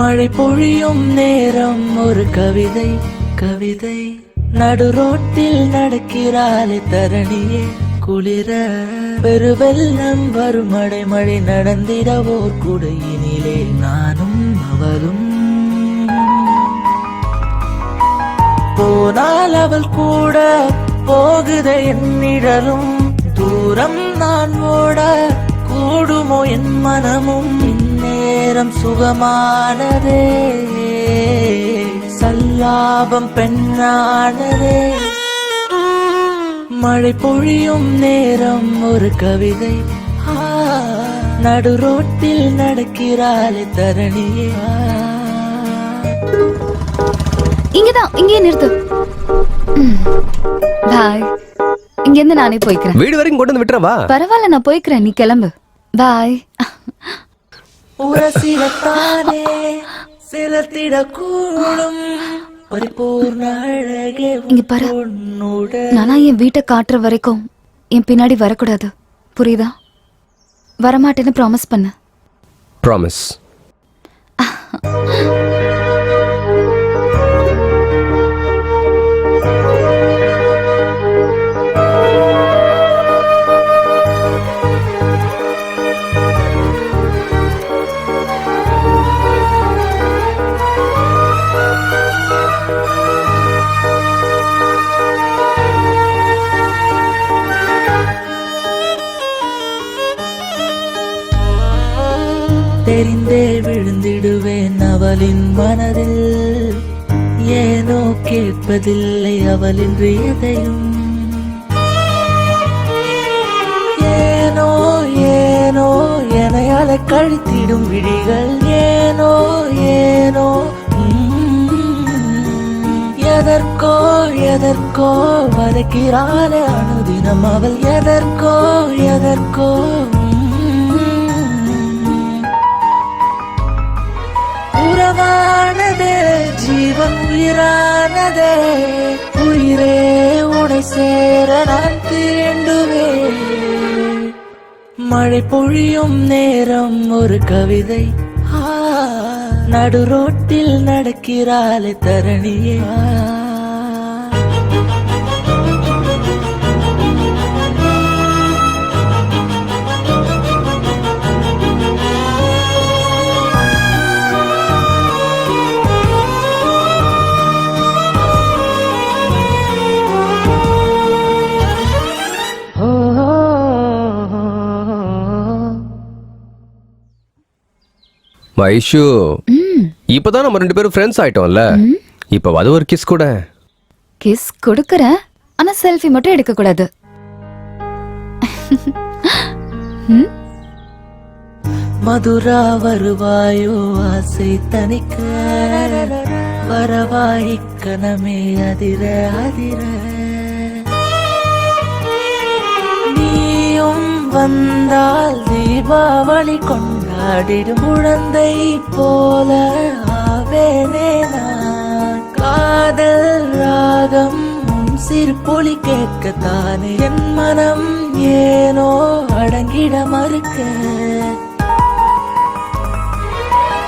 மழை பொழியும் நேரம் ஒரு கவிதை கவிதை நடுரோட்டில் நடக்கிறாளே தரணியே குளிர பெருவெல்லம் வரும் மழை மழை நடந்திடவோர் குடையினிலே நானும் அவளும் போனால் அவள் கூட போகுத என் நிழலும் தூரம் நான் ஓட கூடுமோ என் மனமும் இந்நேரம் சுகமானதே சல்லாபம் பெண்ணானதே மழை பொழியும் நேரம் ஒரு கவிதை நடுரோட்டில் நடக்கிறாளே தரணியே இங்கதான் இங்கே நிறுத்து பாய் இங்க இருந்து நானே போய்க்கிறேன் வீடு வரைக்கும் கொண்டு வந்து விட்டுறவா பரவாயில்ல நான் போய்க்கிறேன் நீ கிளம்பு பாய் உரசிலத்தானே சிலத்திடக்கூடும் பரிபூர்ண அழகே இங்க பாரு நானா என் வீட்டை காட்டுற வரைக்கும் என் பின்னாடி வரக்கூடாது புரியுதா வரமாட்டேன்னு ப்ராமிஸ் பண்ண ப்ராமிஸ் தெரிந்தே விழுந்திடுவேன் அவளின் மனதில் ஏனோ கேட்பதில்லை அவளின்றி எதையும் ஏனோ ஏனோ எனையால கழித்திடும் விழிகள் ஏனோ ஏனோ எதற்கோ எதற்கோ வதைக்கிறாளே அனுதினம் அவள் எதற்கோ எதற்கோ உறவானதே ஜீவன் உயிரானதே உயிரே உடை சேர நான் தீண்டுவேன் மழை பொழியும் நேரம் ஒரு கவிதை நடுரோட்டில் நடக்கிறாளே தரணியே வைஷு இப்பதான் நம்ம 2 பேரும் ஃப்ரெண்ட்ஸ் ஆயிட்டோம்ல இப்ப அது ஒரு கிஸ் கூட கிஸ் கொடுக்கறேன் ஆனா செல்ஃபி மட்டும் எடுக்க கூடாது மதுரா வருவாயோ ஆசை தனிக்க வரவாய் கணமே அதிர அதிர நீயும் வந்தால் தீபாவளி கொண்டாடிடும் குழந்தை போல ஆவேனே நான் காதல் ராகம் சிறுபொலி கேட்கத்தானே என் மனம் ஏனோ அடங்கிட மறுக்க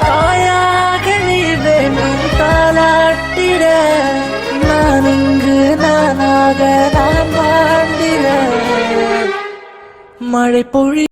தாயாக நீ வேண்டும் தாலாட்டிட நான் இங்கு நானாக நான் வாழ்ந்திட மழை பொழி